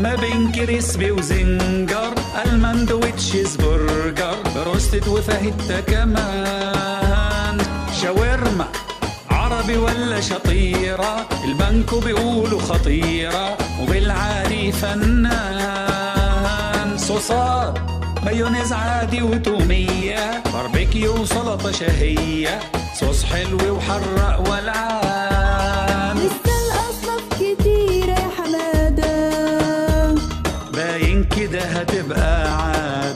ما بين كريسبي وزنجر، الماندويتشز برجر، روستد وفاهيتا كمان، شاورما عربي ولا شطيرة، البانكو بيقولوا خطيرة وبالعادي فنان. صوصات مايونيز عادي وتومية، باربيكيو وسلطة شهية، صوص حلو وحرق ولعان. لسه الأصناف كتيرة يا حمادة، باين كده هتبقى عاد.